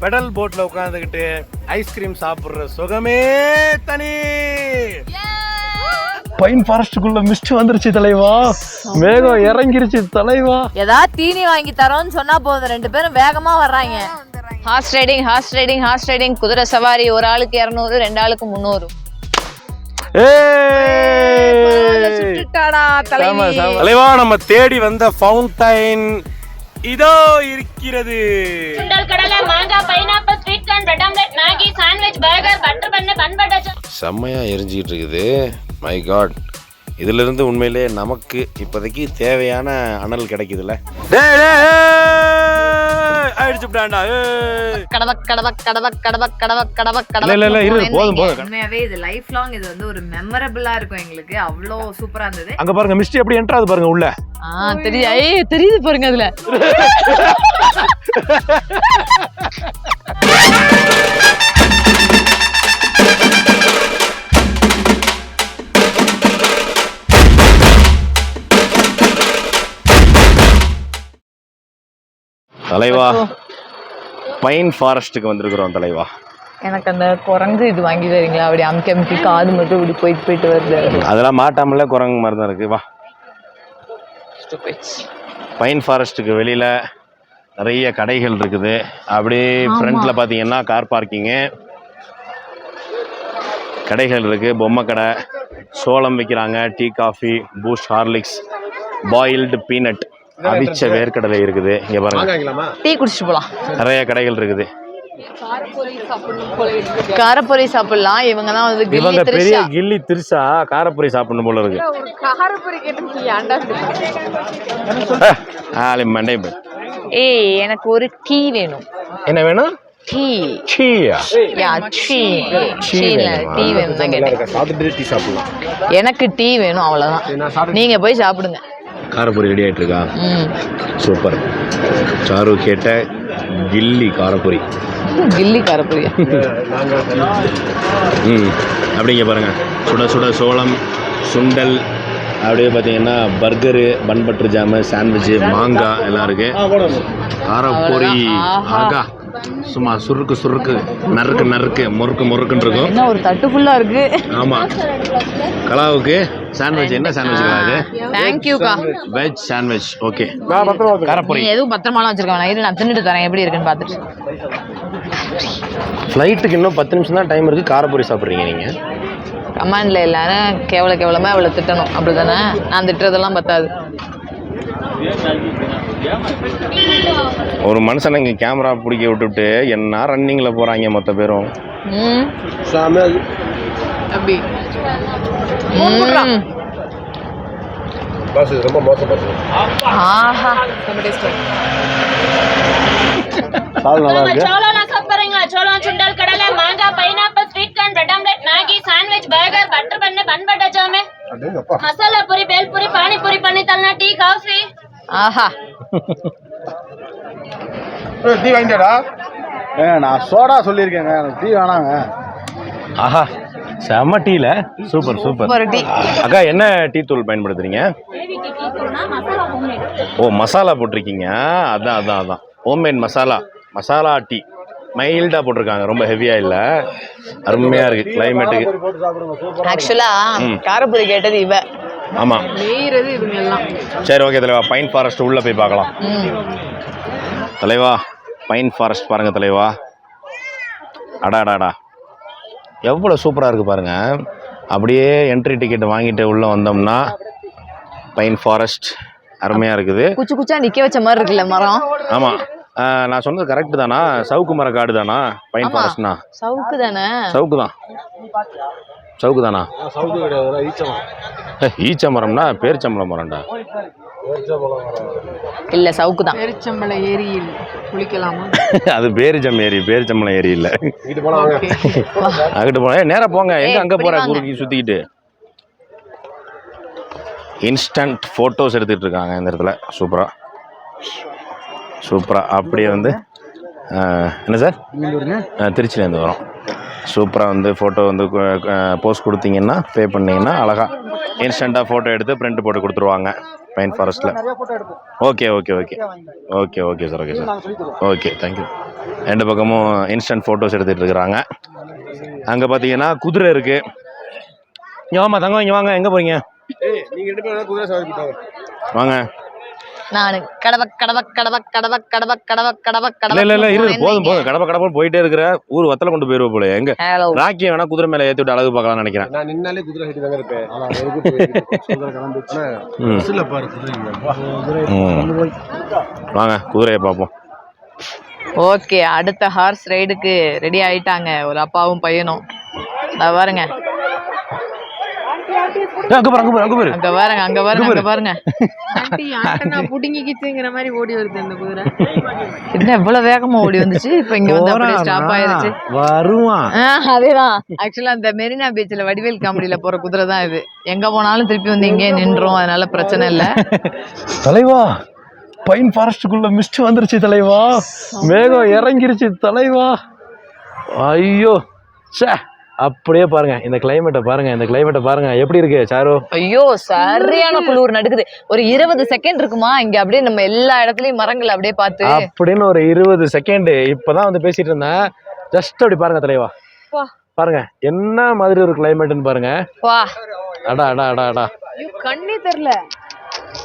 Pedal போட்ல உட்காந்துக்கிட்டு ice cream சாப்பிடுற சுகமே தனி. பைன் ஃபாரஸ்டுக்குள்ள மிஸ்ட் வந்துருச்சு தலைவா, வேகம் இறங்கிருச்சு தலைவா. ஏதாவது தீனி வாங்கி தரோம்னு சொன்னா போதும், 2 பேரும் வேகமா வர்றாங்க. ஹார்ஸ் ரைடிங் குதிரை சவாரி, ஒரு ஆளுக்கு 200, 2 ஆளுக்கு 300. தலைவா நம்ம தேடி வந்த ஃபவுண்டைன் இதோ இருக்கிறது. சுண்டல் கடலை, மாங்காய், pineapple, sweet corn, bread omelette, Maggi, sandwich, burger, butter bun, bun butter. செம்மையா எரிஞ்சிட்டு இருக்குது. மை காட், இதுல இருந்து உண்மையிலே நமக்கு இப்போதைக்கு தேவையான அனல் கிடைக்குதுல்ல. உண்மையாவே இது லைஃப் லாங் இது வந்து ஒரு மெமரபிளா இருக்கும் எங்களுக்கு. அவ்வளோ சூப்பரா இருந்தது. அங்க பாருங்க மிஸ்டி எப்படி என்ட்ரா ஆகுது பாருங்க உள்ள. தெரியுது பாருங்க அதுல. தலைவா பைன் ஃபாரஸ்ட்டுக்கு வந்திருக்கிறோம் தலைவா. எனக்கு அந்த குரங்கு இது வாங்கி தரீங்களா? அப்படி அமுக்கி காது மட்டும் இப்படி போயிட்டு வருது. அதெல்லாம் மாட்டாமல குரங்கு மாதிரி தான் இருக்கு. வா. பைன் ஃபாரஸ்ட்டுக்கு வெளியில நிறைய கடைகள் இருக்குது. அப்படியே ஃப்ரண்ட்ல பாத்தீங்கன்னா கார் பார்க்கிங்கு, கடைகள் இருக்கு. பொம்மை கடை, சோளம் விற்கிறாங்க, tea, coffee, boost, Horlicks, boiled peanut, அவிச்ச வேர்க்கடலை இருக்குது. இங்க பாருங்க, டீ குடிச்சிட்டு போலாம். நிறைய கடைகள் இருக்குது. காரப்பொரி சாப்பிடலாம். இவங்க தான் வந்து இவங்க பெரிய கில்லி திருசா காரப்பொரி சாப்பிடணும் போல இருக்கு. ஏய் எனக்கு ஒரு டீ வேணும். என்ன வேணும்? டீ. டீயா? யா டீ. டீ வேணும் தான் கேட்டேன். சாப்பிட்டு டீ சாப்பிடலாம். எனக்கு டீ வேணும் அவ்வளவுதான். நீங்க போய் சாப்பிடுங்க. காரப்பொரி ரெடி ஆயிட்டு இருக்கா? சூப்பர். சாரு கேட்ட கில்லி காரப்பொரி. கில்லி காரப்பொரி. அப்படிங்க பாருங்க, சுட சுட சோளம், சுண்டல், அப்படியே பார்த்தீங்கன்னா burger, bun butter jam, sandwich, மாங்காய் எல்லாம் இருக்கு. காரப்பொரி ஆகா, சும்மா சுருக்கு நறுக்கு முறுக்குன்னு இருக்கும். என்ன ஒரு தட்டு ஃபுல்லா இருக்கு. ஆமா. கலாவுக்கு சாண்ட்விச். என்ன சாண்ட்விச் கலாது? தேங்க்யூக்கா. Veg sandwich. ஓகே. காரப்பொரி எதுவும் பத்திரமாலாம் வச்சிருக்கேன். நான் தின்னுட்டு தரேன் எப்படி இருக்குன்னு பார்த்துட்டு. ஃப்ளைட்டுக்கு இன்னும் 10 நிமிஷம் தான் டைம் இருக்கு. காரப்பொரி சாப்பிட்றீங்க நீங்க? கமாண்டில் எல்லாரும் கேவலமாக இவ்வளோ திட்டணும், அப்படிதானே? நான் திட்டுறதெல்லாம் பத்தாது. ஒரு மனுஷனை இங்கே கேமரா பிடிக்க விட்டுவிட்டு என்ன ரன்னிங்கில் போகிறாங்க மொத்த பேரும். அப்படி ரொம்ப மோசம். ஆஹா, நல்லா இருக்கு. சோளம், சுண்டல் கடலை, மாங்காய், pineapple, sweet corn, bread omelette, Maggi, sandwich, burger, butter bun, bun butter jam, masala puri, bhel puri, panipuri, paneer dalna, tea, coffee. ஆஹா. டீ வாங்கிட்டா? நான் சோடா சொல்லியிருக்கேங்க, எனக்கு டீ வேணாங்க. ஆஹா, செம்ம டீல. Super tea. அக்கா என்ன டீ தூள் பயன்படுத்துறீங்க? ஓ, மசாலா போட்டிருக்கீங்க. அதான் ஹோம்மேட் மசாலா டீ. மைல்டா போட்டிருக்காங்க, ரொம்ப ஹெவியா இல்ல. அருமையா இருக்கு கிளைமேட்டுக்கு. ஆக்சுவலா காரப்பொரி கேட்டது இவ. ஆமா, மீறது இவங்க எல்லாம். சரி ஓகே தலைவா, பைன் ஃபாரஸ்ட் உள்ள போய் பார்க்கலாம். தலைவா பைன் ஃபாரஸ்ட் பாருங்க தலைவா. அடாடாடா, எவ்வளோ சூப்பராக இருக்குது பாருங்க. அப்படியே என்ட்ரி டிக்கெட் வாங்கிட்டு உள்ளே வந்தோம்னா பைன் ஃபாரஸ்ட் அருமையாக இருக்குது. குச்சா நிற்க வச்ச மாதிரி இருக்குல்ல மரம். ஆமாம், நான் சொன்னது கரெக்டு தானா? சவுக்கு மர காடு தானா பைன் ஃபாரஸ்ட்னா? சவுக்கு தானே? சவுக்கு தானா? சவுக்கு கிடையாது, ஈச்ச மரம்னா பேரிச்சம்பள மரம்டா. இல்ல சவுக்கு தான். பேரிச்சம்பள ஏரியில் குளிக்கலாமா? அது பேரிச்சம்பளம் ஏரி இல்ல. அங்கிட்டு போனா நேரா போங்க. எங்க அங்க போற குறுக்கி சுத்திக்கிட்டு இன்ஸ்டன்ட் போட்டோஸ் எடுத்துட்டு இருக்காங்க இந்த இடத்துல. சூப்பரா அப்படியே வந்து என்ன சார், திருச்சியிலேருந்து வரோம். சூப்பராக வந்து ஃபோட்டோ வந்து போஸ்ட் கொடுத்தீங்கன்னா பே பண்ணிங்கன்னா அழகாக இன்ஸ்டண்ட்டாக ஃபோட்டோ எடுத்து பிரிண்ட் போட்டு கொடுத்துருவாங்க. பைன் ஃபாரஸ்ட்டில். Okay okay okay okay okay sir, okay sir, okay, thank you. ரெண்டு பக்கமும் இன்ஸ்டன்ட் ஃபோட்டோஸ் எடுத்துகிட்டு இருக்கிறாங்க. அங்கே பார்த்தீங்கன்னா குதிரை இருக்குது. இங்கே வாமா தங்கம், இங்கே வாங்க. எங்கே போகிறீங்க? வாங்க. நானு கடவக் கடவக் கடவக் கடவக் கடவக் கடவக் கடவக் கடவக். இல்லை இரு, போதும் கடப்ப கடப்பா போயிட்டே இருக்கிற. ஊர் வத்தல கொண்டு போயிருவ போல. எங்க ராக்கியை வேணா குதிரை மேலே ஏற்றி விட்டு அழகு பார்க்கலாம்னு நினைக்கிறேன். நான் நின்னாலே குதிரை கட்டி தாங்க இருப்பேன். வாங்க குதிரையை பார்ப்போம். ஓகே, அடுத்த ஹார்ஸ் ரைடுக்கு ரெடி ஆயிட்டாங்க ஒரு அப்பாவும் பையனும். பாருங்க, அங்க பாருங்க, அங்க பாருங்க, அங்க பாருங்க, அங்க பாருங்க. புடுங்கிக்கிச்சுங்கிற மாதிரி ஓடி வருது அந்த குதிரை. என்ன இவ்வளவு வேகமா ஓடி வந்துச்சு? இப்ப இங்க வந்து அப்படியே ஸ்டாப் ஆயிருச்சு. வருவான். அதேதான். ஆக்சுவலா அந்த மெரினா பீச்ல வடிவேல் காமெடியில போற குதிரை தான் இது. எங்க போனாலும் திருப்பி வந்து இங்கே நின்றோம், அதனால பிரச்சனை இல்ல. தலைவா, பைன் ஃபாரஸ்டுக்குள்ள மிஸ்ட் வந்துருச்சு தலைவா. மேகம் இறங்கிருச்சு தலைவா. ஐயோ சே, அப்படியே பாருங்க இந்த கிளைமேட்டை பாருங்க, இந்த கிளைமேட்டை பாருங்க எப்படி இருக்கு சாரு. ஐயோ சரியான குளிர் நடுக்குது. ஒரு 20 செகண்ட் இருக்குமா இங்க அப்படியே நம்ம எல்லா இடத்துலயும் மரங்கள் அப்படியே பார்த்து அப்படின்னு ஒரு 20 செகண்ட் இப்பதான் வந்து பேசிட்டு இருந்தேன். ஜஸ்ட் அப்படி பாருங்க தலைவா, பாருங்க என்ன மாதிரி ஒரு கிளைமேட்னு பாருங்க. வா, அடா அடா அடா அடா, கண்ணே தெரியல,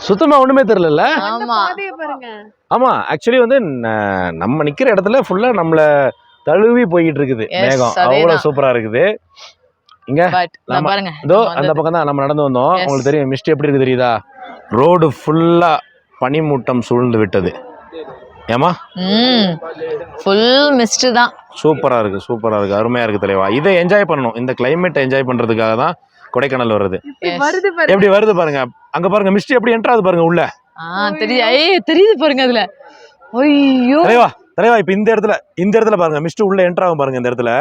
சுத்தமா ஒண்ணுமே தெரியல. ஆமா பாருங்க. ஆமா, ஆக்சுவலி வந்து நம்ம நிக்கிற இடத்துல ஃபுல்லா நம்மள தழுவி போயிட்டு இருக்குது மேகம். அவ்வளவு சூப்பரா இருக்குது. இங்க பாருங்க, இதோ அந்த பக்கம் தான் நம்ம நடந்து வந்தோம். உங்களுக்கு தெரியும் மிஸ்ட் எப்படி இருக்கு தெரியுதா? ரோடு ஃபுல்லா பனிமூட்டம் சூழ்ந்து விட்டது. ஏமா ஃபுல் மிஸ்ட் தான். சூப்பரா இருக்கு, சூப்பரா இருக்கு, அருமையா இருக்கு தலைவா. இதை என்ஜாய் பண்ணணும். இந்த கிளைமேட் என்ஜாய் பண்றதுக்காக தான் கொடைக்கானல் வருது. எப்படி வருது பாருங்க, அங்க பாருங்க மிஸ்ட் எப்படி என்ட்ரு ஆகுது பாருங்க உள்ள. தெரியுது பாருங்க அதுல. ஐயோ தலைவா, தலைவா இப்ப இந்த இடத்துல பாருங்க மிஸ்ட் உள்ள என்ட்ரு ஆகும் பாருங்க. இந்த இடத்துல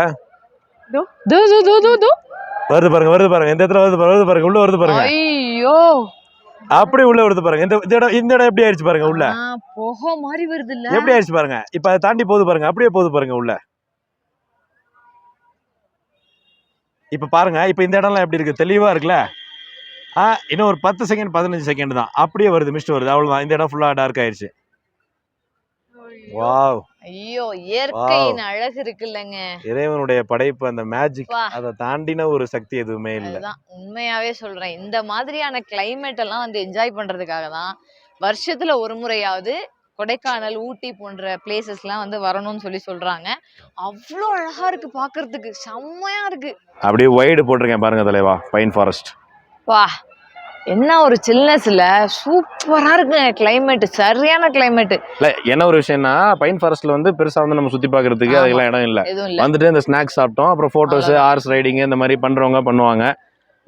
வருது பாருங்க, வருது பாருங்க, இந்த இடத்துல வருது பாருங்க, உள்ள வருது பாருங்க. ஐயோ அப்படி உள்ள வருது பாருங்க. இந்த இடம் எப்படி ஆயிடுச்சு பாருங்க உள்ள. புகை மாதிரி வருது இல்ல, எப்படி ஆயிடுச்சு பாருங்க. இப்ப அதை தாண்டி போகுது பாருங்க, அப்படியே போகுது பாருங்க உள்ள. இப்ப பாருங்க, இப்ப இந்த இடம்லாம் எப்படி இருக்கு, தெளிவா இருக்குல்ல. இன்னும் ஒரு 10 செகண்ட் 15 செகண்ட் தான், அப்படியே வருது மிஸ்ட் வருது, அவ்வளவுதான். இந்த இடம் ஃபுல்லா டார்க் ஆயிடுச்சு. வாவ், ஐயோ இயற்கையின் அழகு இருக்குல்லங்க. இறைவனுடைய படைப்பு, அந்த மேஜிக், அதை தாண்டின ஒரு சக்தி எதுவுமே இல்லை. அதுதான் உண்மையாவே சொல்றேன். இந்த மாதிரியான கிளைமேட் எல்லாம் வந்து என்ஜாய் பண்றதுக்காக தான் வருஷத்துல ஒரு முறையாவது கொடைக்கானல், ஊட்டி போன்ற பிளேசஸ்லாம் வந்து வரணும்னு சொல்றாங்க. அவ்வளோ அழகா இருக்கு பாக்குறதுக்கு, செம்மையா இருக்கு. அப்படியே வைடு போட்டிருக்கேன் பாருங்க தலைவா, பைன் ஃபாரஸ்ட். வா, என்ன ஒரு சில்னஸ் இல்ல, சூப்பரா இருக்கு கிளைமேட், சரியான கிளைமேட். இல்ல என்ன ஒரு விஷயம்னா, பைன் ஃபாரஸ்ட்ல வந்து பெருசா வந்து நம்ம சுத்தி பாக்குறதுக்கு அதெல்லாம் இடம் இல்ல. வந்துட்டு இந்த ஸ்நாக்ஸ் சாப்பிட்டோம், அப்புறம் போட்டோஸ், ஹார்ஸ் ரைடிங் இந்த மாதிரி பண்றவங்க பண்ணுவாங்க.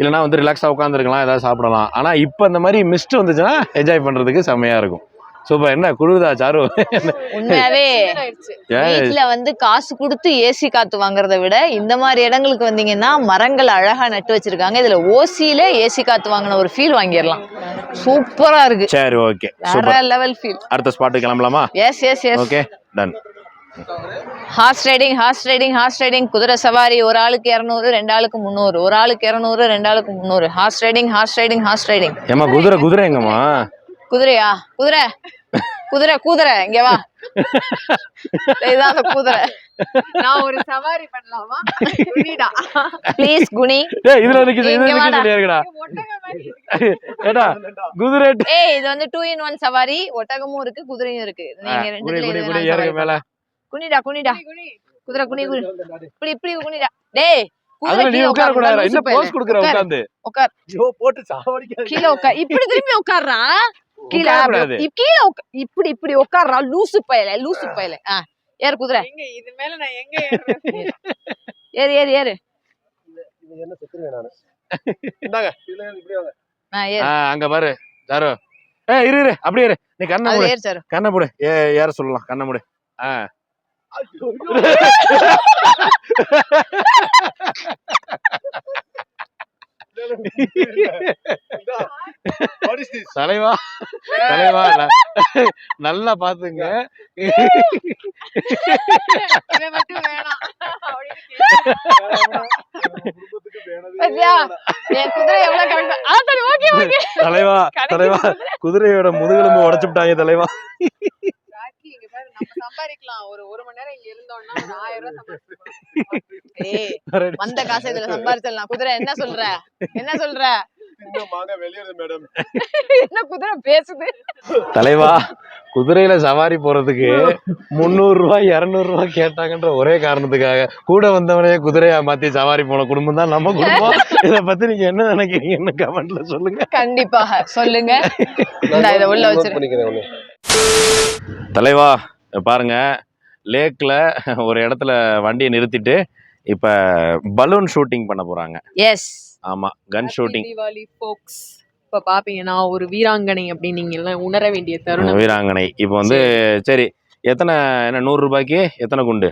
இல்லைன்னா வந்து ரிலாக்ஸா உட்காந்துருக்கலாம், ஏதாவது சாப்பிடலாம். ஆனா இப்ப இந்த மாதிரி மிஸ்ட் வந்துச்சுன்னா என்ஜாய் பண்றதுக்கு செம்மையா இருக்கும். சூப்பர். என்ன குளிருதா சாரு? உண்மையாவே வீட்டுல வந்து காசு கொடுத்து ஏசி காத்து வாங்குறத விட இந்த மாதிரி இடங்களுக்கு வந்தீங்கன்னா மரங்கள் அழகா நட்டு வச்சிருக்காங்க. இதுல ஓசியில ஏசி காத்து வாங்கின ஒரு ஃபீல் வாங்கிடலாம். சூப்பரா இருக்கு. சரி, ஓகே, வேற லெவல் ஃபீல். அடுத்த ஸ்பாட்டுக்கு கிளம்பலாமா? Yes yes yes, okay, done. Horse riding, horse riding, horse riding, குதிரை சவாரி. ஒரு ஆளுக்கு 200, 2 ஆளுக்கு 300. ஒரு ஆளுக்கு 200, 2 ஆளுக்கு 300. Hours riding, horse riding, horse riding. ஏமா குதிரை எங்கம்மா? குதிரையா? குதிரை இங்க வா. இதான் அந்த குதிரை. நான் ஒரு சவாரி பண்ணலாமா? குனிடா ப்ளீஸ் குனி. இதுல இருக்குடா ஏடா குதிரை. இது வந்து 2 in 1 சவாரி. ஒட்டகமும் இருக்கு, குதிரையும் இருக்கு. நீங்க ரெண்டுல ஏறுங்க மேல. குனிடா குதிரை குனி. இப்படி குனிடா. டேய் குதிரை நீ உட்கார கூடாது. என்ன போஸ் குடுக்குற? உட்கார்ந்து உட்கார். ஐயோ போட்டு சாவடிக்காத. கீழ உட்கார். இப்படி திரும்பி உட்கார்றா. கீழ இப்படி உட்கார்றா. லூசு பயல. ஏறு குதிரை. இது மேல நான் எங்க ஏறுறேன்? ஏறு. இது என்ன செத்துறேன் நானு. இந்தாங்க இதுல இப்படி வாங்க. அங்க பாரு சாரு. இரு அப்படியே இரு. நீ கண்ணை மூடு. ஏறு சாரு. கண்ணை மூடு. ஏற சொல்லலாம். கண்ணை மூடு. தலைவா நல்லா பாத்துங்க. என் குதிரை எவ்வளவு கரெக்டா. தலைவா தலைவா தலைவா குதிரையோட முதுகெலும்பு உடைச்சுட்டாங்க தலைவா. ராக்கி, இங்க பாரு, நம்ம சம்பாதிக்கலாம். ஒரு மணி நேரம் இங்க இருந்தோம்னா ஒரு 1000 ரூபாய் சம்பாதிக்கலாம். ஏய், வந்த காசை இதுல சம்பாரிச்சிடலாம். குதிரை என்ன சொல்ற? என்ன சொல்ற? மேடம் என்ன குதிரை பேசுது? தலைவா குதிரையில சவாரி போறதுக்கு 300 ரூபாய் 200 ரூபாய் கேட்டாங்கன்ற ஒரே காரணத்துக்காக கூட வந்தவனே குதிரையா மாத்தி சவாரி போன குடும்பம் தான் நம்ம குடும்பம். இத பத்தி நீங்க என்ன நினைக்கிறீங்கன்னு கமெண்ட்ல சொல்லுங்க. கண்டிப்பாக சொல்லுங்க. நான் இதை உள்ள வச்சிருக்கேன். தலைவா பாருங்க, லேக்ல ஒரு இடத்துல வண்டியை நிறுத்திட்டு இப்ப பலூன் ஷூட்டிங் பண்ண போறாங்க. எஸ், ஆமா, கன் ஷூட்டிங். தீபாவளி folks. இப்ப பாப்பீங்கன்னா ஒரு வீராங்கனை அப்படின்னு நீங்க எல்லாம் உணர வேண்டிய தருணம். வீராங்கனை இப்போ வந்து சரி, எத்தனை என்ன 100 ரூபாய்க்கு எத்தனை குண்டு?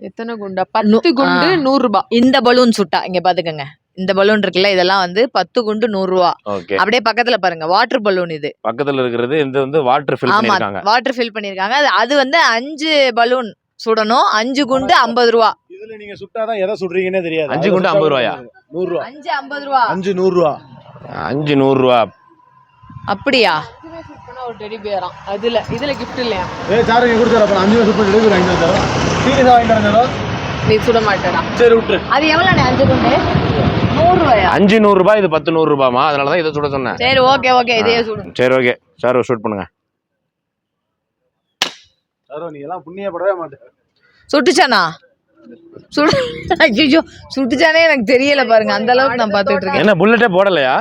எத்தனை குண்டா? 10 குண்டு 100 ரூபாய். இந்த பலூன் சுட்டா இங்க பாத்துக்கங்க. இந்த பலூன் இருக்குல்ல, இதெல்லாம் வந்து 10 குண்டு 100 ரூபா. ஓகே, அப்படியே பக்கத்துல பாருங்க, வாட்டர் பலூன். இது பக்கத்துல இருக்கிறது இது வந்து வாட்டர் ஃபில் ஆமா, பண்ணிருக்காங்க. வாட்டர் ஃபில் பண்ணிருக்காங்க. அது வந்து 5 பலூன் சுடணும். 5 குண்டு 50 ரூபா. இதுல நீங்க சுட்டாதான் எதை சுடுறீங்கன்னே தெரியாது. 5 குண்டு 50 ரூபாயா? 100 ரூபா. 5 50 ரூபா. 5 100 ரூபா. 5 100 ரூபா. அப்படியா? ஒரு டெடி பேராம். இதுல கிஃப்ட் இல்லையா? சார் நீங்க கொடுத்தாரு அப்ப 5 ரூபா சுட்டு டெலிவரி வாங்கி தரோம். சீரியஸா வாங்கி தரோம். நீ சுட மாட்டடா. சரி விட்டுரு. அது எவ்வளவு? 5 குண்டு 100 ரூபாயா? 5 100 ரூபாய், இது 10 100 ரூபாமா? அதனால தான் இதை சுட சொன்னேன். சரி, ஓகே ஓகே, இதே சுடுங்க. சரி ஓகே சார், ஷூட் பண்ணுங்க. சார் நீ எல்லாம் புண்ணியப்படவே மாட்டேன். சுட்டுச்சானா? ஐயோ, சுட்டுச்சானே எனக்கு தெரியல பாருங்க. அந்த அளவுக்கு நான் பாத்துட்டு இருக்கேன். என்ன புல்லட்டே போடலையா?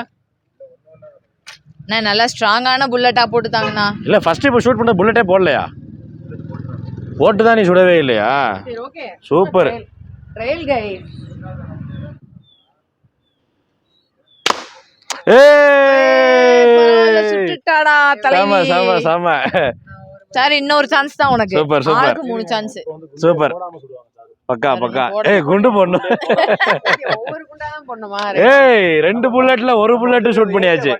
நான் நல்லா ஸ்ட்ராங்கான புல்லட்டா போட்டுதாங்கண்ணா. இல்ல ஃபர்ஸ்ட் இப்போ ஷூட் பண்ண புல்லட்டே போடலையா? போட்டு தான் நீ சுடவே இல்லையா? சரி ஓகே, சூப்பர். Trial guys. சுட்டுட்டாடா சாம தலைவி. சாம சாம. சரி, இன்னொரு சான்ஸ் தான் உனக்கு. Super super. ஆளுக்கு 3 சான்ஸ். சூப்பர், பக்கா பக்கா. ஏய் குண்டு போடணும். ஒவ்வொரு குண்டா தான் போடணுமா? ஏய் 2 புல்லட்ல 1 புல்லட் ஷூட் பண்ணியாச்சு.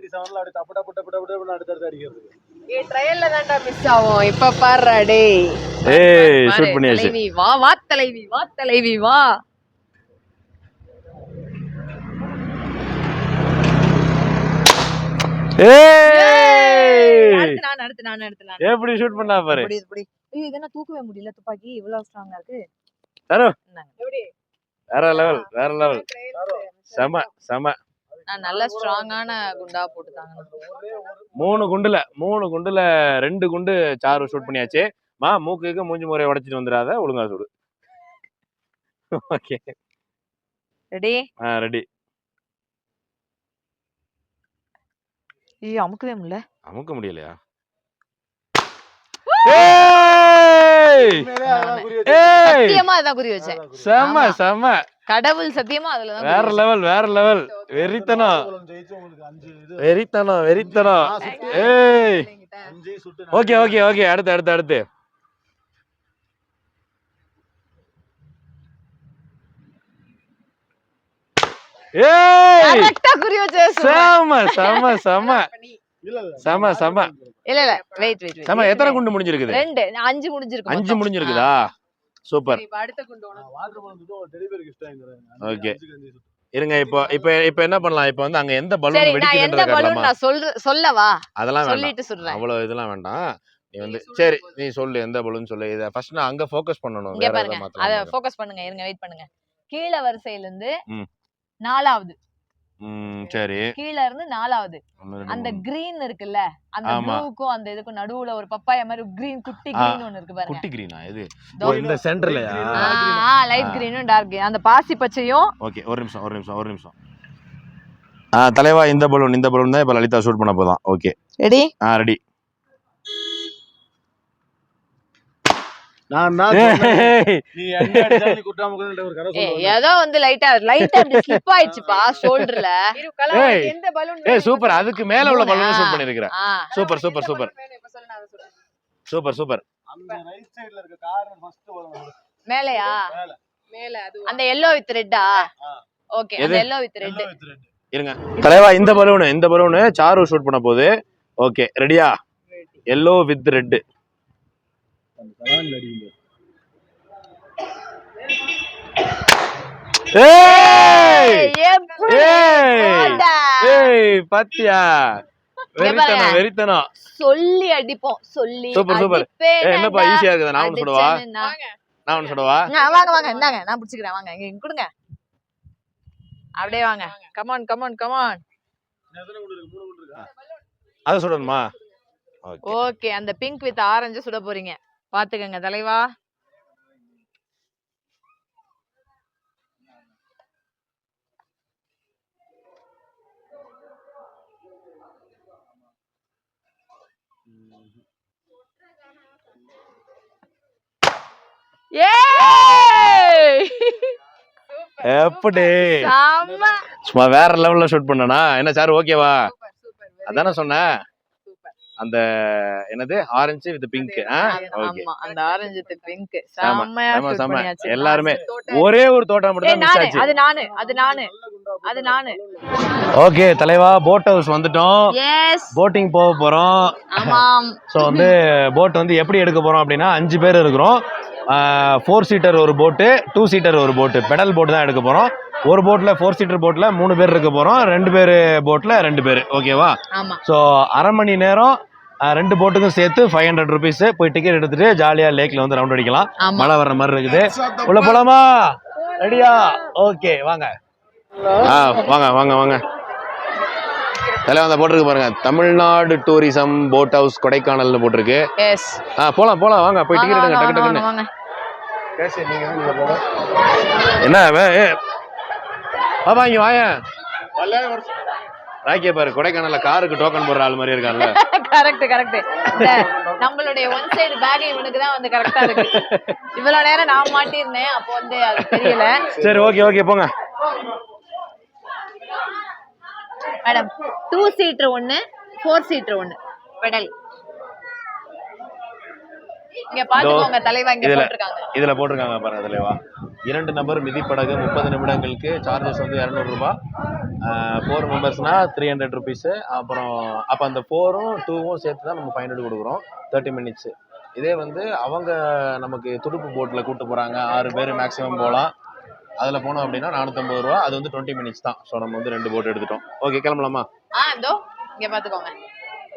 ட்ரையல்ல தான்டா மிஸ் ஆகும். இப்ப பாருடா டேய். ஏய் ஷூட் பண்ணியாச்சு. தலைவி வா, வா தலைவி, வா தலைவி வா. ஏய் அடுத்து நான் எப்படி ஷூட் பண்ணா பாரு. இப்படி. ஐயோ, இதெல்லாம் தூக்கவே முடியல. துப்பாக்கி இவ்வளவு ஸ்ட்ராங்கா இருக்கு. தரோ எப்படி? வேற லெவல், வேற லெவல். செம செம. நான் நல்ல ஸ்ட்ராங்கான குண்டா போட்டுதாங்க. 3 குண்டுல 2 குண்டு சாரு ஷூட் பண்ணியாச்சு. மா மூக்குக்கு மூஞ்சி முறையை உடைச்சிட்டு வந்துடாத, ஒழுங்கா சுடு. Okay ready? ரெடி. ஐயோ, அமுக்கவே முடியல. அமுக்க முடியலையா? ஏய் ஏய் சத்தியமா அதான் குறி வச்சேன். செம செம. கடவுள் சத்தியமா அதுலதான். வேற லெவல், வேற லெவல். வெறித்தனம் வெறித்தனம் வெறித்தனம். ஏய் ஓகே ஓகே ஓகே, அடுத்து. ஏய் கரெக்ட்டா குறி வச்சே. செம செம செம செம செம. இல்ல வெயிட். செம. எத்தனை குண்டு முடிஞ்சிருக்குது? 2 5 முடிஞ்சிருக்கு. 5 முடிஞ்சிருக்குதா? சூப்பர். இப்ப அடுத்த குண்டு உனக்கு. வாட்டர் பலூன் ஒரு டெலிவரி கிஃப்ட் வாங்கி தரேன். ஓகே இருங்க. இப்போ என்ன பண்ணலாம்? இப்போ வந்து அங்க எந்த பலூன் சரி, நான் எந்த வெடிக்குதுன்றத பலூன் காட்டலாமா? நான் சொல்லவா? அதெல்லாம் வேண்டாம், சொல்லிட்டு சொல்றேன். அவ்வளவு இதெல்லாம் வேண்டாம். நீ வந்து சரி நீ சொல்லு, எந்த பலூன் சொல்லு. இத ஃபர்ஸ்ட் நான் அங்க ஃபோக்கஸ் பண்ணனும். இங்க வேற எதை பாருங்க, மாத்தலாம்? அத ஃபோக்கஸ் பண்ணுங்க. இருங்க, வெயிட் பண்ணுங்க. கீழ வரிசையில இருந்து ம். 4வது. சரி. கீழ இருந்து 4வது. அந்த கிரீன் இருக்குல்ல, அந்த ப்ளூக்கும் அந்த இதுக்கும் நடுவுல ஒரு பப்பாயா மாதிரி கிரீன், குட்டி கிரீன் ஒன்னு இருக்கு பாருங்க. குட்டி கிரீனா இது? இந்த சென்டர்லயா? லைட் கிரீனும் டார்க் கிரீன், அந்த பாசி பச்சையும். ஓகே, ஒரு நிமிஷம். தலைவா, இந்த பலூன் தான் இப்ப லலிதா ஷூட் பண்ண போதான். Okay ready? ரெடி. ஏதோ வந்து லைட்டா அப்படி ஸ்லிப் ஆயிடுச்சுப்பா ஷோல்டர்ல. எந்த பலூன்? சூப்பர். அதுக்கு மேல உள்ள பலூன் ஷூட் பண்ணிருக்கேன். சூப்பர். அந்த ரைட் சைடுல இருக்க கார்னர் ஃபர்ஸ்ட் வரும். மேலயா? மேல அது. அந்த yellow with red-ஆ? ஓகே, அந்த yellow with red. இருங்க தலைவா, இந்த பலூன் சாரு ஷூட் பண்ண போகுது. ஓகே ரெடியா? yellow with red. ஏய் ஏய் பாத்தியா வெறித்தனம் வெறித்தனம் சொல்லி அடிப்போம் சொல்லி சூப்பர் சூப்பர் என்னப்பா ஈஸியா இருக்குது நான் ஒன்னு சொல்லவா நான் ஒன்னு சொல்லவா வாங்க வாங்க இந்தாங்க நான் பிடிச்சிக்கிறேன் வாங்க இங்க கொடுங்க அப்படியே வாங்க கமான் கமான் கமான் அது சொல்லணுமா ஓகே அந்த பிங்க் வித் ஆரஞ்சு சுட போறீங்க பாத்துக்கங்க தலைவா எப்படி செம்ம சும்மா வேற லெவல்ல ஷூட் பண்ணனா என்ன சார் ஓகேவா அதானே சொன்னேன் அந்த என்னது ஆரஞ்சு வித் பிங்க் ஓகே ஆமா அந்த ஆரஞ்சு வித் பிங்க் செம்மயா ஷூட் பண்ணியாச்சு எல்லாரும் ஒரே ஒரு தோட்டம் மட்டும் தான் மிஸ் ஆச்சு அது நானு ஓகே தலைவா போட் ஹவுஸ் வந்துட்டோம் எஸ் போட்டிங் போக போறோம் ஆமாம் சோ வந்து போட் வந்து எப்படி எடுக்க போறோம் அப்படின்னா 5 பேர் இருக்கிறோம் 4 சீட்டர் ஒரு போட்டு 2 சீட்டர் ஒரு போட்டு பெடல் போட்டு தான் எடுக்க போறோம் ஒரு போட்ல 4 சீட்டர் போட்ல 3 பேர் இருக்க போறோம் 2 பேர் போட்ல 2 பேர் ஓகேவா சோ அரை மணி நேரம் 2 போட்டுக்கும் சேர்த்து 500 rupees போய் டிக்கெட் எடுத்துட்டு ஜாலியா லேக்ல வந்து ரவுண்ட் அடிக்கலாம் மழை வர்ற மாதிரி இருக்குது உள்ள போலாமா ரெடியா ஓகே வாங்க வாங்க வாங்க வாங்க தலைவா அந்த போட்டிருக்கு பாருங்க தமிழ்நாடு டூரிசம் போட் ஹவுஸ் கொடைக்கானல்னு போட்டிருக்கு எஸ் போலாம் போலாம் வாங்க போய் டிக்கெட் எடுங்க டக்கு டக்குன்னு என்ன பாப்பா இங்க வாய ராக்கிய பாரு கொடைக்கானல்ல காருக்கு டோக்கன் போடுற ஆள் மாதிரி இருக்கான்ல கரெக்ட் நம்மளுடைய ஒன் சைடு பேக் இவனுக்கு தான் வந்து கரெக்டா இருக்கு இவ்வளவு நேரம் நான் மாட்டிருந்தேன் அப்போ வந்து அது தெரியல சரி ஓகே போங்க மேடம் 2 சீட்டர் 1 4 சீட்டர் 1 பெடல் இங்க பாத்துக்கோங்க தலைவா இங்க போட்டுருக்காங்க இதுல போட்டுருக்காங்க பாருங்க தலைவா 2 நபர் மிதிப்படகு 30 நிமிடங்களுக்கு சார்ஜஸ் வந்து 200 ரூபாய் 4 மெம்பர்ஸ்னா 300 rupees அப்புறம் அப்ப அந்த 4ம் 2ம் சேர்த்து தான் நம்ம 500 கொடுக்குறோம் 30 minutes இதே வந்து அவங்க நமக்கு துடுப்பு போட்ல கூட்டு போறாங்க 6 பேர் மேக்ஸிமம் போகலாம் அதுல போனோம் அப்படின்னா 450 ரூபாய் அது வந்து 20 minutes தான் சோ நம்ம வந்து 2 போட் எடுத்துட்டோம் ஓகே கிளம்பலாமா இதோ இங்க பாத்துக்கோங்க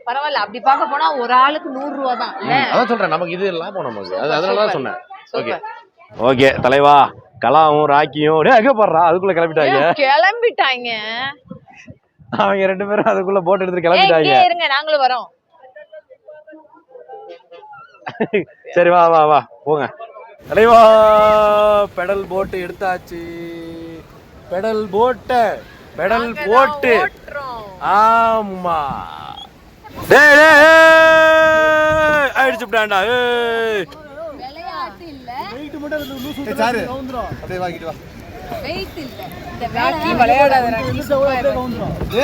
பரவாயில்ல அப்படி பார்க்க போனா ஒரு ஆளுக்கு 100 ரூபாய் தான் இல்ல அதான் சொல்றேன் நமக்கு இது எல்லாம் போனோம் அதனால தான் சொன்னேன் ஓகே தலைவா கலாவும் ராக்கியும் எங்க போடுறா அதுக்குள்ள கிளம்பிட்டாங்க அவங்க 2 பேரும் அதுக்குள்ள போட் எடுத்து கிளம்பிட்டாங்க இருங்க நாங்களும் வரோம் சரி வா போங்க தலைவா பெடல் போட்டு எடுத்தாச்சு பெடல் போட்டு ஆமா அடிச்சுட்டாண்டா விளையாட்டு இல்ல வெயிட் மட்டும் சாரு அப்படியே வாங்கிட்டு வா வெயிட் இல்ல இந்த ராக்கி விளையாடாத ராக்கி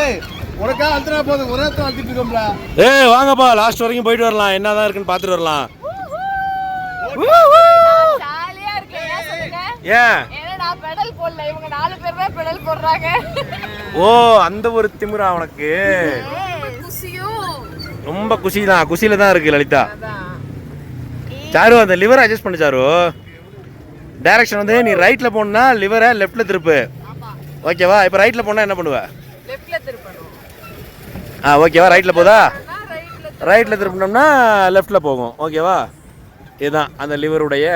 ஏய் உனக்கா அந்தரா போதும் ஒரே தான் அழுத்திட்டு இருக்கோம்ல வாங்கப்பா லாஸ்ட் வரைக்கும் போயிட்டு வரலாம் என்னதான் இருக்குன்னு பாத்துட்டு வரலாம் ஜாலியா இருக்கு ஏன் சொல்லுங்க ஏன் ஏன்னா நான் பெடல் போடல இவங்க 4 பேர் தான் பெடல் போடுறாங்க ஓ அந்த ஒரு திமிரா உனக்கு ரொம்ப குஷியில தான் இருக்கு லலிதா சாரு அந்த லிவரை அட்ஜஸ்ட் பண்ணு சாரு டைரக்ஷன் வந்து நீ ரைட்ல போனா லிவரை லெஃப்ட்ல திருப்பு ஓகேவா இப்போ ரைட்ல போனா என்ன பண்ணுவ லெஃப்ட்ல திருப்பணும் ஓகேவா ரைட்ல போதா ரைட்ல திருப்பினோம்னா லெஃப்ட்ல போகும் ஓகேவா இதுதான் அந்த லிவருடைய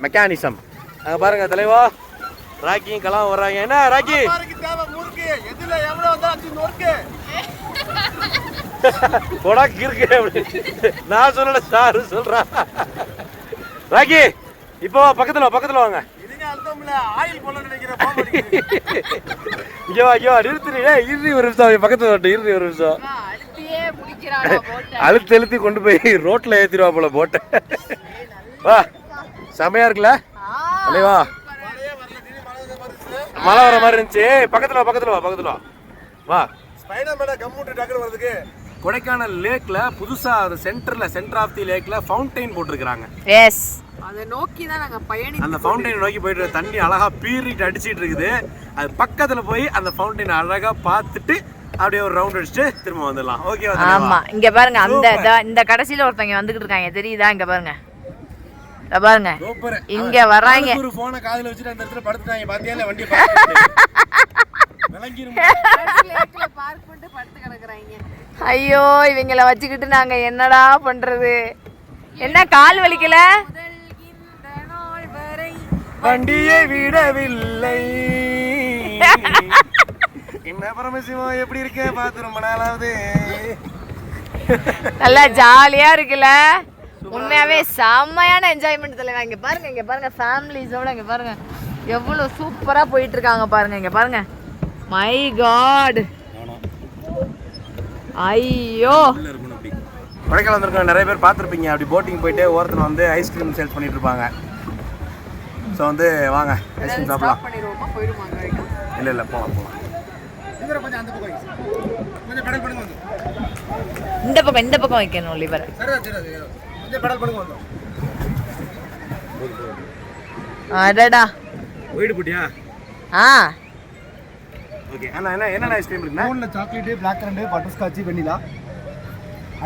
மெக்கானிசம் அங்க பாருங்க தலைவா ராக்கியும் கலாம் வர்றாங்க என்ன ராக்கி எதுல எவ்வளவு வந்தா நொறுக்கு கொடாக்கு இருக்கு நான் சொல்லல சாரு சொல்றான் ராக்கி இப்போ பக்கத்துல வாங்க ஆயில் போல நினைக்கிறேன் இங்க வா இறுதி ஒரு நிமிஷம் பக்கத்துல இறுதி ஒரு நிமிஷம் அழுத்தி கொண்டு போய் ரோட்ல ஏத்திடுவா போல போட்ட வா செமையா இருக்குல்ல வா மழை வர மாதிரி இருந்துச்சு பக்கத்துல வா கொடைக்கானல் லேக்ல புதுசா சென்டர் ஆஃப் தி லேக்ல ஃபவுண்டைன் போட்டுருக்காங்க எஸ் அதை நோக்கி தான் நாங்க அந்த ஃபவுண்டைன் நோக்கி போயிட்டு தண்ணி அழகா பீறிட்டு அடிச்சிட்டு இருக்குது அது பக்கத்துல போய் அந்த ஃபவுண்டைன் அழகா பார்த்துட்டு அப்படியே ஒரு ரவுண்ட் அடிச்சுட்டு திரும்ப வந்துடலாம் ஓகே ஆமா இங்க பாருங்க இந்த கடைசியில ஒருத்தங்க வந்துகிட்டு இருக்காங்க தெரியுதா இங்க பாருங்க இங்க வராங்க ஒரு போனை காதுல வச்சுட்டு அந்த இடத்துல படுத்துட்டாங்க பாத்தியால வண்டி பார்க் பண்ணிட்டு படுத்து கிடக்குறாங்க. ஐயோ இவங்கள வச்சுக்கிட்டு நாங்க என்னடா பண்றது? என்ன கால் வலிக்கல? வண்டியை விடவில்லை. என்ன பரமசிவம் எப்படி இருக்க? பார்த்து ரொம்ப நாளாவது. நல்லா ஜாலியா இருக்குல்ல? உண்மையாவே செம்மையான என்ஜாய்மெண்ட் தலைவா. இங்க பாருங்க ஃபேமிலிஸோட இங்க பாருங்க எவ்வளவு சூப்பரா போயிட்டு இருக்காங்க பாருங்க. இங்க பாருங்க, மை காட், ஐயோ. கொடைக்கானல் வந்திருக்க நிறைய பேர் பார்த்துருப்பீங்க. அப்படி போட்டிங் போயிட்டு ஓரத்தில் வந்து ஐஸ்கிரீம் சேல்ஸ் பண்ணிட்டு இருப்பாங்க. ஸோ வந்து வாங்க ஐஸ்கிரீம் சாப்பிடலாம். பண்ணிடுவோமா? போயிடுவாங்க வரைக்கும். இல்லை போகலாம். இந்த பக்கம் வைக்கணும் லிவர். அடடா போயிடு போட்டியா? ஆ ஓகே. என்ன ஐஸ்கிரீம் இருக்குண்ணா? மூணுல chocolate, black currant, butterscotch, vanilla,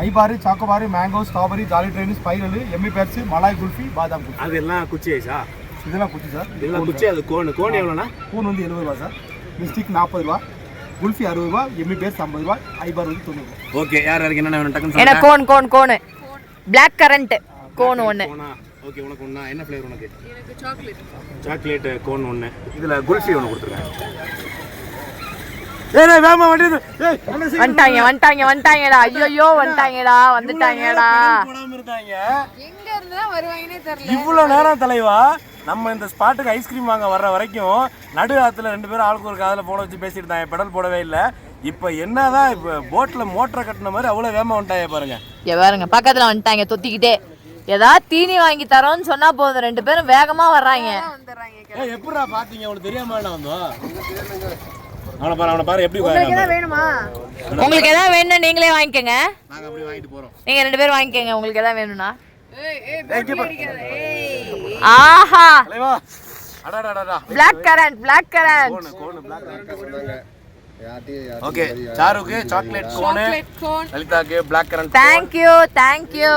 ஐபாரு, choco bar, mango, strawberry, jolly train, spiral, எம்மி பேர்ஸ், மலாய் குல்ஃபி, பாதாம் குல்ஃபி. அது எல்லாம் குச்சி ஐஸா? இதெல்லாம் குச்சி சார். இதெல்லாம் குச்சி. அது கோன் எவ்வளோண்ணா? கூன் வந்து 70 ரூபா சார். மிஸ்டிக் 40 ரூபா, குல்ஃபி 60 ரூபா, எம்மி பேர்ஸ் 50 ரூபா, ஐபார் வந்து 90 ரூபா. ஓகே. யாருக்கு என்னென்ன வேணும் டக்குன்னு என்ன? கோன் பிளாக் கரண்ட் கோன் ஒன்று. ஓகே. உனக்கு ஒன்றா? என்ன ஃப்ளேவர் உனக்கு? எனக்கு சாக்லேட். சாக்லேட் கோன் ஒன்று. இதில் குல்ஃபி ஒன்று கொடுத்துருக்கேன். வேமா வந்துட்டாங்கடா. ஐயோ வந்துட்டாங்கடா. எங்க இருந்து தான் வருவாங்கன்னே தெரியல. இவ்வளோ நேரம் தலைவா நம்ம இந்த ஸ்பாட்டுக்கு ஐஸ்கிரீம் வாங்க வர்ற வரைக்கும் நடு ஆற்றுல 2 பேரும் ஆளுக்கு ஒரு காதில் போட வச்சு பேசிட்டு இருந்தாங்க. பெடல் போடவே இல்லை. இப்போ என்னதான் இப்போ போட்டில் மோட்டரை கட்டின மாதிரி அவ்வளோ வேகமாக வந்துட்டாங்க பாருங்க. பாருங்க பக்கத்தில் வந்துட்டாங்க தொத்திக்கிட்டே. ஏதாவது தீனி வாங்கி தரோன்னு சொன்னா போதும், 2 பேரும் வேகமா வர்றாங்க. எப்படா பாத்தீங்க? அவனுக்கு தெரியாம வந்தோம். அவனை பாரு எப்படி வேணுமா? உங்களுக்கு ஏதாவது வேணும் நீங்களே வாங்கிக்கோங்க. நாங்க அப்படியே வாங்கிட்டு போறோம். நீங்க 2 பேரும் வாங்கிக்கோங்க உங்களுக்கு ஏதாவது வேணும்னா. ஆஹா பிளாக் கரண்ட். ஓகே. சாருக்கு சாக்லேட் கோன், லலிதாக்கு பிளாக் கரண்ட். Thank you.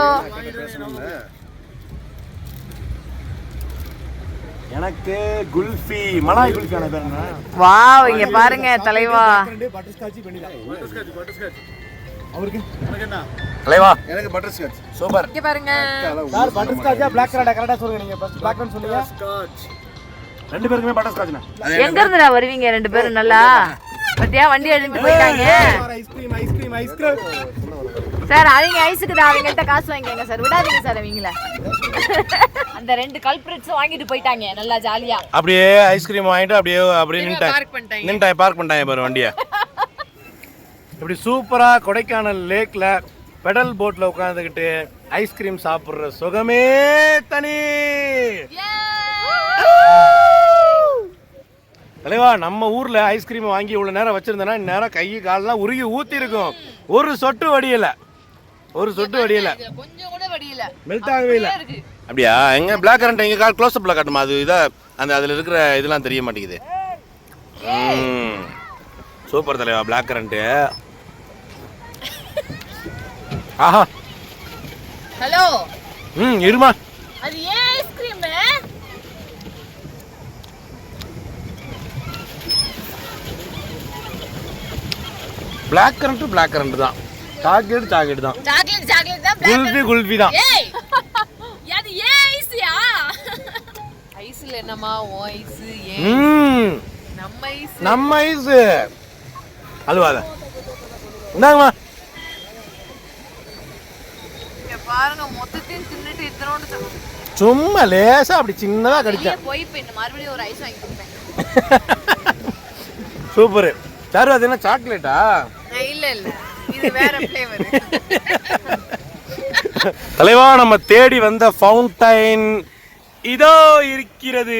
எனக்கு குல்ஃபி, மலாய் குல்ஃபி. ஆன பேர் என்ன? வாவ், இங்க பாருங்க தலைவா. பட்டர்ஸ்காட்ச், வெண்ணிலா. அவருக்கு என்ன? தலைவா எனக்கு பட்டர்ஸ்காட்ச். சூப்பர். இங்க பாருங்க சார், பட்டர்ஸ்காட்சா பிளாக் கரண்டா? கரெக்டா சொல்லுங்க. நீங்க ஃபர்ஸ்ட் பிளாக் கரண்ட் சொல்லுங்க. 2 பேருக்குமே பட்டர்ஸ்காட்ச்னா. எங்க இருந்துடா வருவீங்க 2 பேரும்? நல்லா பத்தியா வண்டி எடுத்துட்டு போயிட்டாங்க. ஐஸ்கிரீம் சார் அவங்க ஐஸுக்கு தான் அவங்கள்ட்ட காசு வாங்கிக்கங்க சார். விடாதீங்க சார் அவங்கள. அந்த 2 கல்பிரிட்ஸ் வாங்கிட்டு போயிட்டாங்க நல்லா ஜாலியா. அப்படியே ஐஸ்கிரீம் வாங்கிட்டு அப்படியே நின்னுட்டாங்க. பார்க் பண்ணிட்டாங்க பாரு வண்டியை. இப்படி சூப்பரா கொடைக்கானல் லேக்ல பெடல் போட்ல உட்காந்துக்கிட்டு ஐஸ்கிரீம் சாப்பிடுற சுகமே தனி. தலைவா நம்ம ஊர்ல ஐஸ்கிரீம் வாங்கி இவ்வளவு நேரம் வச்சிருந்தேன்னா நேரம் கை காலெல்லாம் உருகி ஊத்தி இருக்கும். ஒரு சொட்டு வடியல. கொஞ்சம் கூட வடியல. மெல்ட் ஆகவே இல்லை. அப்படியா? எங்க பிளாக் கரண்ட் எங்க கால் க்ளோஸ் அப்ல காட்டுமா? அது இதை அதுல இருக்கிற இதெல்லாம் தெரிய மாட்டேங்குது. சூப்பர் தலைவா பிளாக் கரண்ட். ஆஹா. ஹலோ. இருமா. அது ஏன் ஐஸ்கிரீம்? பிளாக் கரண்ட் தான். சாக்லேட் தான். குல்ஃபி தான். அது ஏன் ஐஸ்யா? ஐஸ்ல என்னமா ஓ ஐஸ் ஏன்? நம்ம ஐஸ். அல்வாத. இந்தாங்கம்மா. இங்க பாருங்க மொத்தத்தையும் தின்னுட்டு இத்தனோண்டு சும்மா லேசா அப்படி சின்னதா கடிச்சேன். போய் இந்த மறுபடியும் ஒரு ஐஸ் வாங்கி கொடுப்பேன். சூப்பர். சாரு அது என்ன சாக்லேட்டா? இல்ல இது வேற ஃப்ளேவர். தலைவா நம்ம தேடி வந்த ஃபவுண்டைன் இதோ இருக்கிறது.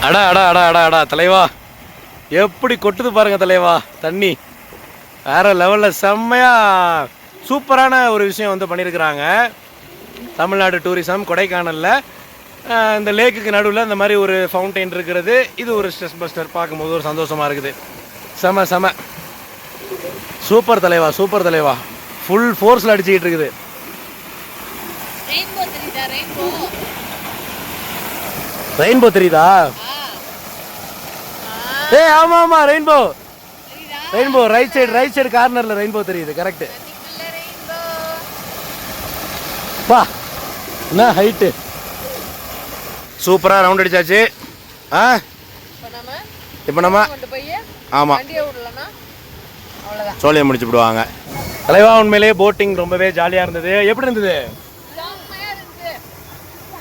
அடா தலைவா எப்படி கொட்டுது பாருங்க தலைவா தண்ணி. வேற லெவலில் செம்மையா சூப்பரான ஒரு விஷயம் வந்து பண்ணியிருக்கிறாங்க தமிழ்நாடு டூரிசம் கொடைக்கானலில். இந்த லேக்குக்கு நடுவில் இந்த மாதிரி ஒரு ஃபவுண்டைன் இருக்கிறது. இது ஒரு ஸ்ட்ரெஸ் பஸ்டர். பார்க்கும்போது ஒரு சந்தோஷமாக இருக்குது. செம சூப்பர் தலைவா. ஃபுல் ஃபோர்ஸில் அடிச்சுக்கிட்டு இருக்குது. ரெயின்போ தெரியுதா? ஏய் ஆமா ஆமா ரெயின்போ ரெயின்போ ரைட் சைடு கார்னர்ல ரெயின்போ தெரியுது கரெக்ட். வா என்ன ஹைட்டு. சூப்பரா ரவுண்ட் அடிச்சாச்சு. இப்போ நம்ம ஆமா சோழியை முடிச்சு விடுவாங்க. தலைவா உண்மையிலேயே போட்டிங் ரொம்பவே ஜாலியா இருந்தது. எப்படி இருந்தது?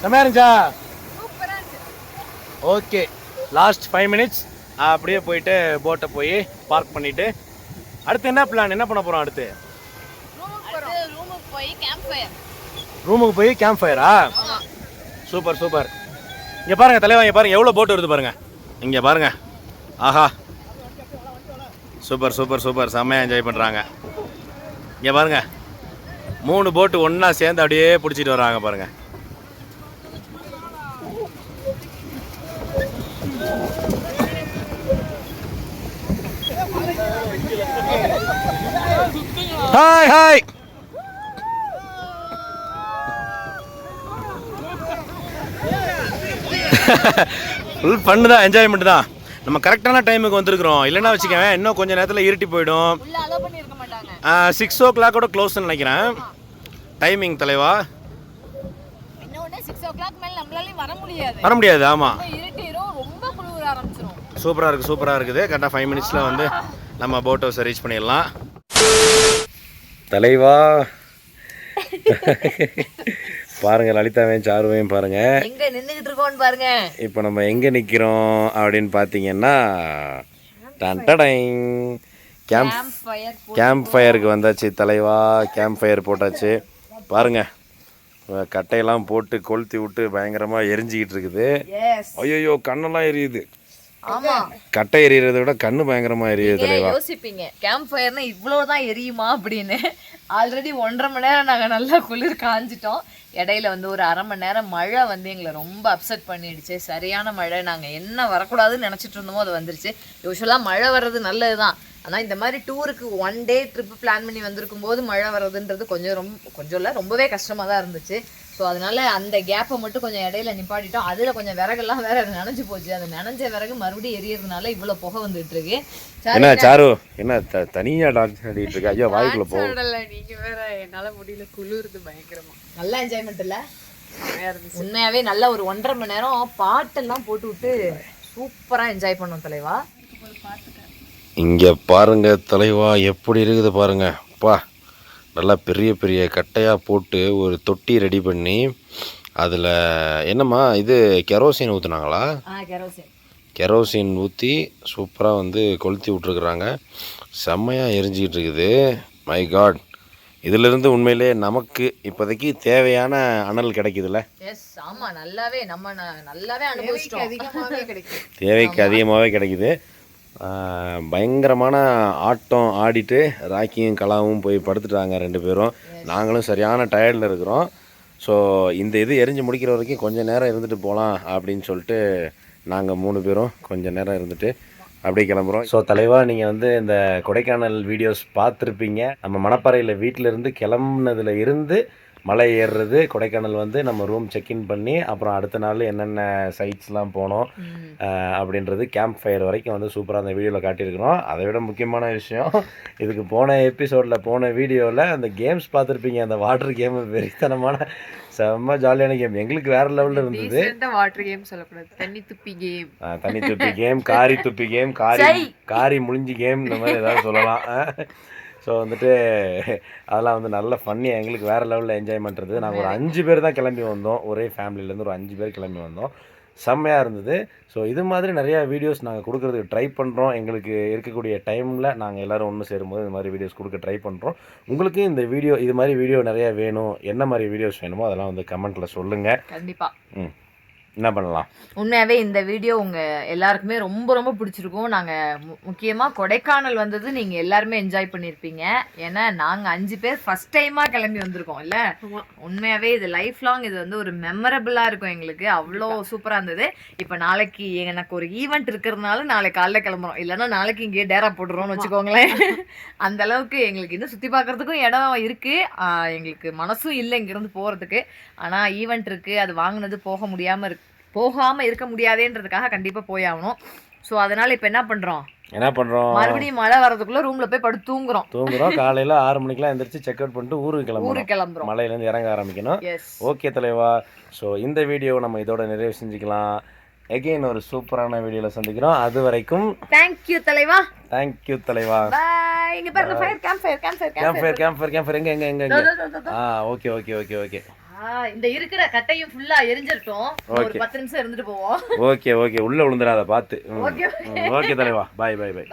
செம்மையா இருந்துச்சா? ஓகே லாஸ்ட் 5 minutes அப்படியே போயிட்டு போட்டை போய் பார்க் பண்ணிட்டு அடுத்து என்ன பிளான், என்ன பண்ண போறோம் அடுத்து? ரூமுக்கு போய் கேம்ப் ஃபயரா? Super super. இங்க பாருங்க தலைவா, இங்க பாருங்க எவ்வளவு போட் வருது பாருங்க. இங்க பாருங்க, ஆஹா சூப்பர் சூப்பர் சூப்பர், செம்மையா என்ஜாய் பண்றாங்க. இங்க பாருங்க 3 போட்டு ஒண்ணா சேர்ந்து அப்படியே பிடிச்சிட்டு வராங்க பாருங்க. Hi hi. ஃபுல் ஃபன்னு தான், என்ஜாய்மெண்ட் தான். நம்ம கரெக்டான டைமுக்கு வந்திருக்கிறோம். இல்லைன்னா வச்சுக்கவேன் இன்னும் கொஞ்சம் நேரத்தில் இருட்டி போயிடும். 6 o'clock க்ளோஸ்ன்னு நினைக்கிறேன் டைமிங் தலைவா. வர முடியாது. ஆமாம் சூப்பராக இருக்குது. கரெக்டாக 5 minutesல வந்து நம்ம போட் ஹவுஸை ரீச் பண்ணிடலாம். தலைவா பாருங்க, லலிதாவையும் சாருவையும் பாருங்க எங்க நின்னுகிட்டு இருக்கோம்னு பாருங்க. இப்போ நம்ம எங்க நிக்கிறோம் அப்படின்னு பாத்தீங்கன்னா கேம்ப் ஃபயருக்கு வந்தாச்சு தலைவா. கேம்ப் ஃபயர் போட்டாச்சு பாருங்க. கட்டையெல்லாம் போட்டு கொளுத்தி விட்டு பயங்கரமா எரிஞ்சிக்கிட்டு இருக்குது. ஐயோ கண்ணெல்லாம் எரியுது. ஆமா, கட்டை எரியறதை விட கண்ணு பயங்கரமா எரியுது தலைவா. யோசிப்பீங்க கேம்ப் ஃபயர்னா இவ்வளவுதான் எரியுமா அப்படின்னு. ஆல்ரெடி 1.5 மணி நேரம் நாங்க நல்லா குளிர் காஞ்சிட்டோம். இடையில வந்து ஒரு 1/2 மணி நேரம் மழை வந்து எங்களை ரொம்ப அப்செட் பண்ணிடுச்சு. சரியான மழை. நாங்க என்ன வரக்கூடாதுன்னு நினைச்சிட்டு இருந்தோமோ அது வந்துருச்சு. யூஸ்வலா மழை வர்றது நல்லதுதான். ஆனா இந்த மாதிரி டூருக்கு 1 day ட்ரிப் பிளான் பண்ணி வந்திருக்கும் போது மழை வர்றதுன்றது கொஞ்சம் இல்லை ரொம்பவே கஷ்டமா தான் இருந்துச்சு. ஸோ அதனால அந்த கேப்பை மட்டும் கொஞ்சம் இடையில நிப்பாட்டிட்டோம். அதுல கொஞ்சம் விறகெல்லாம் வேற நனைஞ்சு போச்சு. அது நனைஞ்ச விறகு மறுபடியும் எரியறதுனால இவ்வளவு புகை வந்துட்டு இருக்கு. என்ன சாரு என்ன தனியா டான்ஸ் ஆடிட்டு இருக்கு? ஐயோ வாய்க்குள்ள போ. நீங்க வேற, என்னால முடியல, குளிருது பயங்கரமா. நல்லா என்ஜாய்மெண்ட் இல்ல? உண்மையாவே நல்ல ஒரு 1.5 மணி நேரம் பாட்டெல்லாம் போட்டு விட்டு சூப்பரா என்ஜாய் பண்ணோம் தலைவா. இங்க பாருங்க தலைவா எப்படி இருக்குது பாருங்க. பா நல்லா பெரிய பெரிய கட்டையாக போட்டு ஒரு தொட்டி ரெடி பண்ணி அதில் என்னம்மா இது கெரோசின் ஊற்றுனாங்களா? கெரோசின் ஊற்றி சூப்பராக வந்து கொளுத்தி விட்ருக்குறாங்க. செம்மையாக எரிஞ்சிக்கிட்டு இருக்குது. மை காட், இதிலிருந்து உண்மையிலே நமக்கு இப்போதைக்கு தேவையான அனல் கிடைக்குதுல்ல? தேவைக்கு அதிகமாகவே கிடைக்குது. பயங்கரமான ஆட்டம் ஆடிட்டு ராக்கியும் கலாவும் போய் படுத்துட்டாங்க 2 பேரும். நாங்களும் சரியான டயர்டில் இருக்கிறோம். ஸோ இந்த இது எரிஞ்சு முடிக்கிற வரைக்கும் கொஞ்சம் நேரம் இருந்துட்டு போகலாம் அப்படின்னு சொல்லிட்டு நாங்கள் 3 பேரும் கொஞ்சம் நேரம் இருந்துட்டு அப்படியே கிளம்புறோம். ஸோ தலைவா, நீங்கள் வந்து இந்த கொடைக்கானல் வீடியோஸ் பார்த்துருப்பீங்க. நம்ம மணப்பாறையில் வீட்டிலேருந்து கிளம்புனதுல இருந்து மலை ஏறுறது, கொடைக்கானல் வந்து நம்ம ரூம் செக்இன் பண்ணி அப்புறம் அடுத்த நாள் என்னென்ன சைட்ஸ்லாம் போனோம் அப்படின்றது கேம்ப் ஃபயர் வரைக்கும் வந்து சூப்பராக அந்த வீடியோவில் காட்டியிருக்கிறோம். அதை விட முக்கியமான விஷயம், இதுக்கு போன எபிசோடில் போன வீடியோவில் அந்த கேம்ஸ் பார்த்துருப்பீங்க. அந்த வாட்டர் கேம் வெறித்தனமான செம்ம ஜாலியான கேம், எங்களுக்கு வேற லெவலில் இருந்தது. வாட்டர் கேம் சொல்லக்கூடாது, தண்ணி துப்பி கேம், தண்ணி துப்பி கேம், காரி துப்பி கேம், காரி முழிஞ்சி கேம், இந்த மாதிரி ஏதாவது சொல்லலாம். ஸோ வந்துட்டு அதெல்லாம் வந்து நல்ல ஃபன்னியாக எங்களுக்கு வேறு லெவலில் என்ஜாய்மெண்ட் இருந்தது. நாங்கள் ஒரு 5 பேர் தான் கிளம்பி வந்தோம். ஒரே ஃபேமிலியிலேருந்து ஒரு 5 பேர் கிளம்பி வந்தோம். செம்மையாக இருந்தது. ஸோ இது மாதிரி நிறையா வீடியோஸ் நாங்கள் கொடுக்குறதுக்கு ட்ரை பண்ணுறோம். எங்களுக்கு இருக்கக்கூடிய டைமில் நாங்கள் எல்லோரும் ஒன்று சேரும்போது இந்த மாதிரி வீடியோஸ் கொடுக்க ட்ரை பண்ணுறோம். உங்களுக்கு இந்த வீடியோ இது மாதிரி வீடியோ நிறையா வேணும், என்ன மாதிரி வீடியோஸ் வேணுமோ அதெல்லாம் வந்து கமெண்ட்டில் சொல்லுங்கள். கண்டிப்பாக என்ன பண்ணலாம். உண்மையாகவே இந்த வீடியோ உங்கள் எல்லாருக்குமே ரொம்ப ரொம்ப பிடிச்சிருக்கும். நாங்கள் முக்கியமாக கொடைக்கானல் வந்தது நீங்கள் எல்லாருமே என்ஜாய் பண்ணியிருப்பீங்க. ஏன்னா நாங்கள் 5 பேர் ஃபஸ்ட் டைமாக கிளம்பி வந்திருக்கோம் இல்லை? உண்மையாகவே இது லைஃப் லாங் இது வந்து ஒரு மெமரபிளாக இருக்கும் எங்களுக்கு. அவ்வளோ சூப்பராக இருந்தது. இப்போ நாளைக்கு எனக்கு ஒரு ஈவெண்ட் இருக்கிறதுனால நாளைக்கு காலைல கிளம்புறோம். இல்லைன்னா நாளைக்கு இங்கேயே டேரா போட்டுருவோம்னு வச்சுக்கோங்களேன். அந்த அளவுக்கு எங்களுக்கு இன்னும் சுற்றி பார்க்குறதுக்கும் இடம் இருக்குது. எங்களுக்கு மனசும் இல்லை இங்கேருந்து போகிறதுக்கு. ஆனால் ஈவெண்ட் இருக்குது, அது வாங்கினது போகாமல் இருக்க முடியாதேன்றதுக்காக கண்டிப்பாக போய் ஆகணும். ஸோ அதனால இப்போ என்ன பண்றோம், என்ன பண்ணுறோம், மறுபடியும் மழை வரதுக்குள்ள ரூம்ல போய் படுத்து தூங்குறோம். காலையில் 6 மணிக்கெலாம் எந்திரிச்சு செக் அவுட் பண்ணிட்டு ஊருக்கு கிளம்புறோம். மலையிலேருந்து இறங்க ஆரம்பிக்கணும். எஸ். ஓகே தலைவா. ஸோ இந்த வீடியோவை நம்ம இதோட நிறைவு செஞ்சுக்கலாம். எகெயின் ஒரு சூப்பரான வீடியோவில் சந்திக்கிறோம். அது வரைக்கும் தேங்க்யூ தலைவா. தேங்க்யூ தலைவா. பாய். இங்க பாருங்க ஃபயர் கேம்ப் எங்க ஓகே இந்த இருக்கிற கட்டையும் ஃபுல்லா எரிஞ்சிரட்டும். ஒரு 10 நிமிஷம் இருந்துட்டு போவோம். ஓகே உள்ள விழுந்துடாத பார்த்து. ஓகே தலைவா. பாய். பாய்.